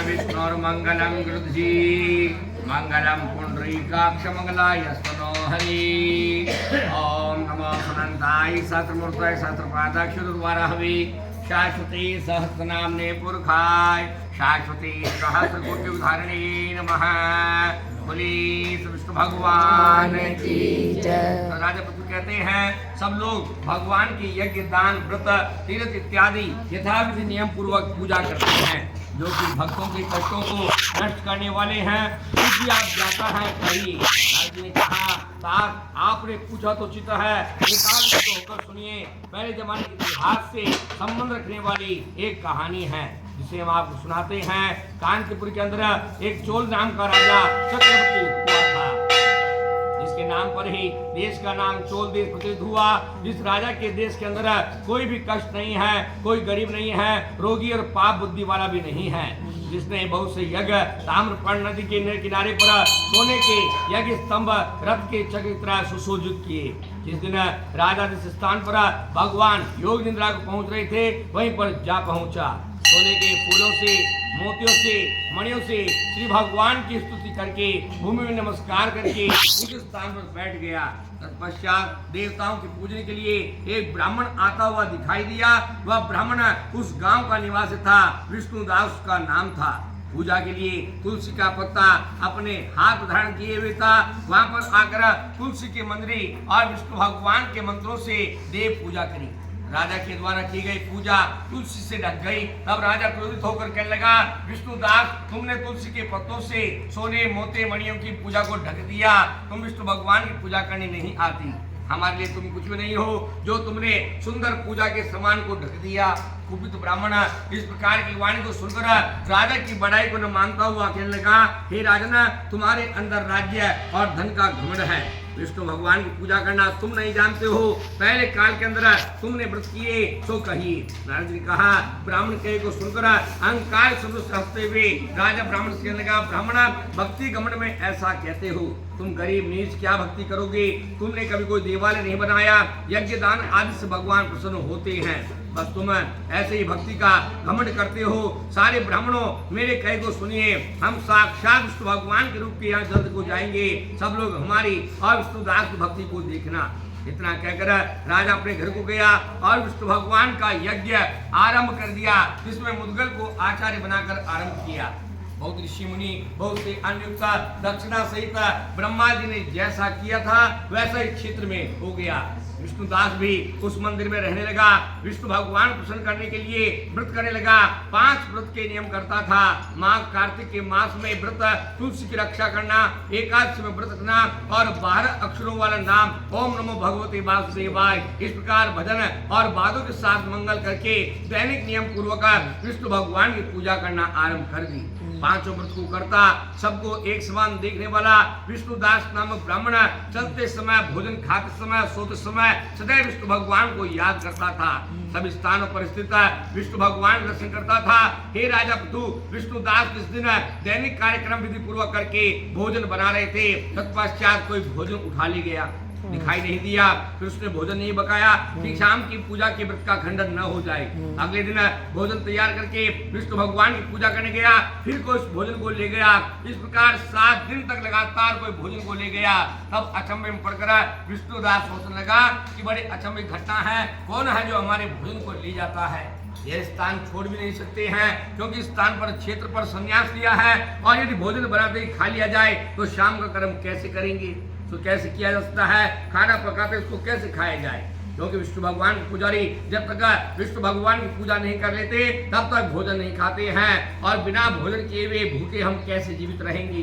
विष्णुर्मंगलं गृध्री मंगलम पुंडरीकाक्ष मंगलाय स्तनो हरि। ओम नमो अनंताय सहस्रमूर्तये सहस्रपादाक्ष दुर्वाराहवे शाश्वती सहस्रनाम्ने पुरखाय शाश्वती सहस्रकोटि उदाहरणे नमः। बोले विष्णु भगवान की जय। तो राजा पृथु कहते हैं सब लोग भगवान की यज्ञ दान व्रत तीर्थ इत्यादि यथाविधि नियम पूर्वक पूजा करते हैं, जो कि भक्तों के कष्टों को नष्ट करने वाले हैं। कुछ भी आप जाता है कहिए। राजा ने कहा साथ आपने पूछा तो चित है, निकाल तो होकर सुनिए। पहले जमाने के इतिहास से संबंध रखने वाली एक कहानी है जिसे हम आपको सुनाते हैं। कांचीपुर के अंदर एक चोल नाम का राजा चक्रवर्ती हुआ था, जिसके नाम पर ही देश का नाम चोल देश प्रसिद्ध हुआ। इस राजा के देश के अंदर कोई भी कष्ट नहीं है, कोई गरीब नहीं है, रोगी और पाप बुद्धि वाला भी नहीं है। जिसने बहुत से यज्ञ ताम्रपर्णी नदी के किनारे पर सोने के यज्ञ स्तंभ रथ के चक्र की तरह सुशोभित किए। जिस दिन राजा जिस स्थान पर भगवान योग निद्रा को पहुंच रहे थे वहीं पर जा पहुंचा। सोने के फूलों से, मोतियों से, मणियों से श्री भगवान की स्तुति करके भूमि में नमस्कार करके उस स्थान पर बैठ गया। तत्पश्चात देवताओं की पूजने के लिए एक ब्राह्मण आता हुआ दिखाई दिया। वह ब्राह्मण उस गांव का निवासी था, विष्णुदास का नाम था। पूजा के लिए तुलसी का पत्ता अपने हाथ धारण किए हुए था। वहां पर आकर तुलसी के मंदिर और विष्णु भगवान के मंत्रों से देव पूजा करी। राजा के द्वारा की गई पूजा तुलसी से ढक गई। तब राजा क्रोधित होकर कहने लगा, विष्णुदास तुमने तुलसी के पत्तों से सोने मोते मणियों की पूजा को ढक दिया। तुम विष्णु भगवान की पूजा करनी नहीं आती, हमारे लिए तुम कुछ भी नहीं हो जो तुमने सुंदर पूजा के समान को ढक दिया। कुपित ब्राह्मण इस प्रकार की वाणी को सुनकर राजा की बड़ाई को न मानता हुआ कहने लगा, हे राजन, तुम्हारे अंदर राज्य और धन का घमंड है। विष्णु भगवान की पूजा करना तुम नहीं जानते हो। पहले काल के अंदर तुमने व्रत किए तो कहिए। नारद जी ने कहा, ब्राह्मण कहे को सुनकर अहंकार शब्द से हंसते हुए राजा ब्राह्मण से कहने लगा, ब्राह्मण भक्ति घमंड में ऐसा कहते हो, तुम गरीब नीच क्या भक्ति करोगे? तुमने कभी कोई देवालय नहीं बनाया, यज्ञ दान आदि से भगवान प्रसन्न होते हैं, बस तुम ऐसे ही भक्ति का घमंड करते हो। सारे ब्राह्मणों मेरे कहे को सुनिए, हम साक्षात विष्णु भगवान के रूप के यहाँ जल्द को जाएंगे। सब लोग हमारी और विष्णुदास की भक्ति को देखना। इतना कहकर राजा अपने घर को गया और विष्णु भगवान का यज्ञ आरंभ कर दिया, जिसमें मुद्गल को आचार्य बनाकर आरंभ किया। बहुत ऋषि मुनि, बहुत से अन्युक्त दक्षिणा सहित ब्रह्मा जी ने जैसा किया था वैसा ही क्षेत्र में हो गया। विष्णुदास भी उस मंदिर में रहने लगा। विष्णु भगवान प्रसन्न करने के लिए व्रत करने लगा। 5 व्रत के नियम करता था। माघ कार्तिक के मास में व्रत तुलसी की रक्षा करना, एकादशी में व्रत रखना और 12 अक्षरों वाला नाम ओम नमो भगवते वासुदेवाय इस प्रकार भजन और वादों के साथ मंगल करके दैनिक नियम पूर्वक विष्णु भगवान की पूजा करना आरंभ कर दी। 5 व्रत को करता, सबको एक समान देखने वाला विष्णुदास नामक ब्राह्मण चलते समय, भोजन खाते समय, सोते समय सदैव विष्णु भगवान को याद करता था। सभी स्थानों पर स्थित विष्णु भगवान का दर्शन करता था। हे राजा पृथु, विष्णुदास इस दिन दैनिक कार्यक्रम विधि पूर्वक करके भोजन बना रहे थे। तत्पश्चात कोई भोजन उठा ले गया, दिखाई नहीं दिया। फिर उसने भोजन नहीं बकाया कि शाम की पूजा के व्रत का खंडन न हो जाए। अगले दिन भोजन तैयार करके विष्णु भगवान की पूजा करने गया, फिर कोई उस भोजन को ले गया। इस प्रकार 7 दिन तक लगातार कोई भोजन को ले गया। तब अचंभे में पड़कर विष्णुदास सोचने लगा कि बड़े अचंभे घटना है, कौन है जो हमारे भोजन को ले जाता है? यह स्थान छोड़ भी नहीं सकते हैं, क्योंकि इस स्थान पर क्षेत्र पर संन्यास लिया है और यदि भोजन बनाते ही खा लिया जाए तो शाम का कर्म कैसे करेंगे? तो कैसे किया जा सकता है? खाना पकाते उसको कैसे खाया जाए? क्योंकि विष्णु भगवान के पुजारी जब तक विष्णु भगवान की पूजा नहीं कर लेते तब तक भोजन नहीं खाते हैं, और बिना भोजन किए हुए भूखे हम कैसे जीवित रहेंगे?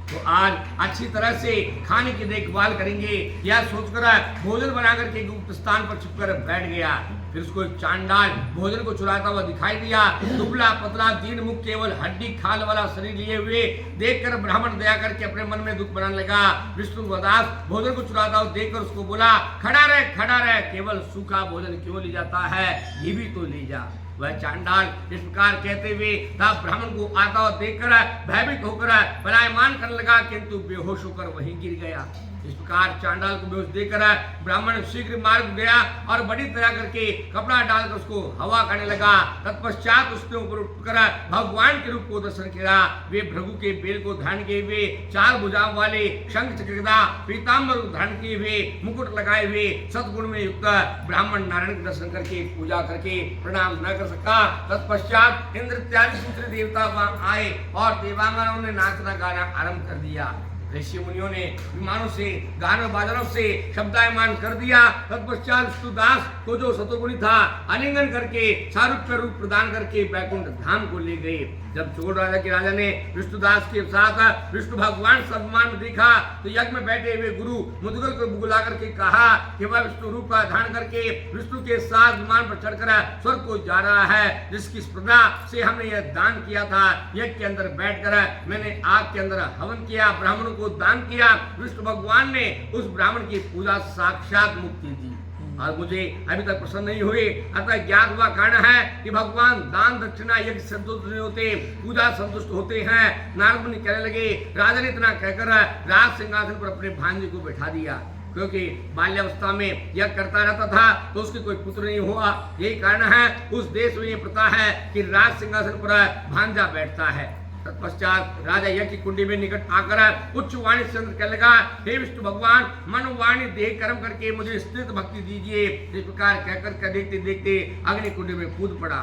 तो आज अच्छी तरह से खाने की देखभाल करेंगे, यह सोचकर भोजन बनाकर के गुप्त स्थान पर छिपकर बैठ गया। फिर उसको एक चांडाल भोजन को चुराता हुआ दिखाई दिया। दुबला पतला दीन मुख, केवल हड्डी खाल वाला शरीर लिए हुए देखकर ब्राह्मण दया करके अपने मन में दुख बनाने लगा। विष्णुदास भोजन को चुराता हुआ देखकर उसको बोला, खड़ा रह, केवल सूखा भोजन क्यों ले जाता है? ये भी तो ले जा। वह चांडाल इस प्रकार कहते हुए तब ब्राह्मण को आता हुआ देखकर भयभीत होकर पलायमान करने लगा, किंतु बेहोश होकर वहीं गिर गया। इस प्रकार चांडाल को बेहोश देकर ब्राह्मण शीघ्र मार्ग गया और बड़ी तरह करके कपड़ा डालकर उसको हवा करने लगा। तत्पश्चात उसके ऊपर उठकर भगवान के रूप को दर्शन किया। वे भृगु के बेल को धारण किए हुए, 4 भुजाओं वाले, शंख चक्र गदा पीताम्बर धारण किए हुए, मुकुट लगाए हुए, सद्गुण में युक्त ब्राह्मण नारायण के दर्शन करके पूजा करके प्रणाम न कर सका। तत्पश्चात इंद्र इत्यादि दूसरे देवता वहां आए और देवांगनाओं ने नाचना गाना आरंभ कर दिया। ऋषि मुनियों ने विमानों से, गानों बाजारों से शब्दायमान कर दिया। तत्पश्चात विष्णुदास को जो सतोगुणी था आलिंगन करके सारूप्य रूप प्रदान करके बैकुंठ धाम को ले गए। जब चोल राजा के राजा ने विष्णुदास के साथ विष्णु भगवान सम्मान में देखा तो यज्ञ में बैठे हुए गुरु मुद्गल को बुला करके कहा कि वह विष्णु रूप का धारण करके विष्णु के साथ विमान पर चढ़कर स्वर्ग को जा रहा है, जिसकी स्पर्धा से हमने यह दान किया था। यज्ञ के अंदर बैठकर मैंने आग के अंदर हवन किया, ब्राह्मणों को दान किया। विष्णु भगवान ने उस ब्राह्मण की पूजा साक्षात मुक्ति दी और मुझे अभी तक प्रसन्न नहीं हुए। अतः ज्ञात हुआ कारण है कि भगवान दान दक्षिणा यज्ञ संतुष्ट नहीं होते, पूजा संतुष्ट होते हैं। नारद मुनि कहने लगे, राजा ने इतना कहकर राज सिंहासन पर अपने भांजे को बैठा दिया, क्योंकि बाल्यावस्था में यह करता रहता था तो उसके कोई पुत्र नहीं हुआ। यही कारण है उस देश में ये प्रथा है कि राज सिंहासन पर भांजा बैठता है। तत्पश्चात राजा यज्ञ की कुंडी में निकट आकर उच्च वाणी से कहने लगा, हे विष्णु भगवान, मन वाणी देह कर्म करके मुझे स्थित भक्ति दीजिए। इस प्रकार कहकर देखते देखते अग्नि कुंडी में कूद पड़ा।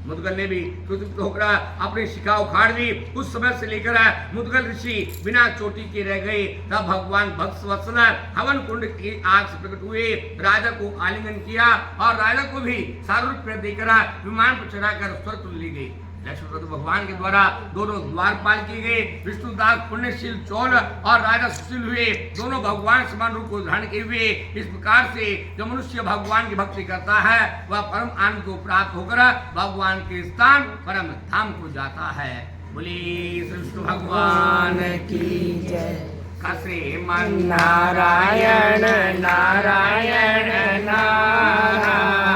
मुद्गल ने भी क्रोधित होकर अपनी शिखा उखाड़ दी। उस समय से लेकर मुद्गल ऋषि बिना चोटी के रह गए। तब भगवान भक्त वत्सल हवन कुंड की आग से प्रकट हुए, राजा को आलिंगन किया और राजा को भी सारूप्य देकर विमान पर चढ़ाकर स्वर्ग ले गए। लक्ष्मण भगवान के द्वारा दोनों द्वारपाल किए गए। विष्णुदास पुण्यशील चोल और राजा सुशील हुए, दोनों भगवान समान रूप को धारण किए हुए। इस प्रकार से जो मनुष्य भगवान की भक्ति करता है वह परम आनंद को प्राप्त होकर भगवान के स्थान परम धाम को जाता है। बोले श्री विष्णु भगवान की जय। श्रीमन नारायण नारायण नारायण,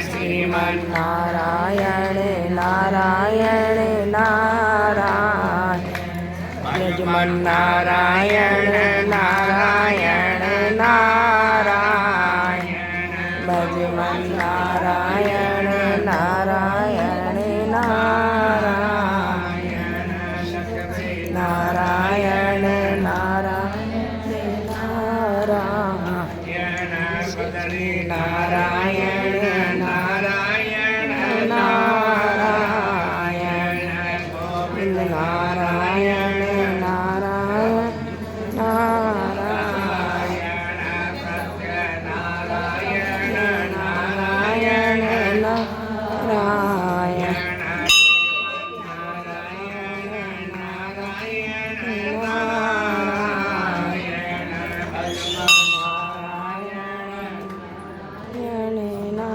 श्रीमन नारायण नारायण नारायण, नारायण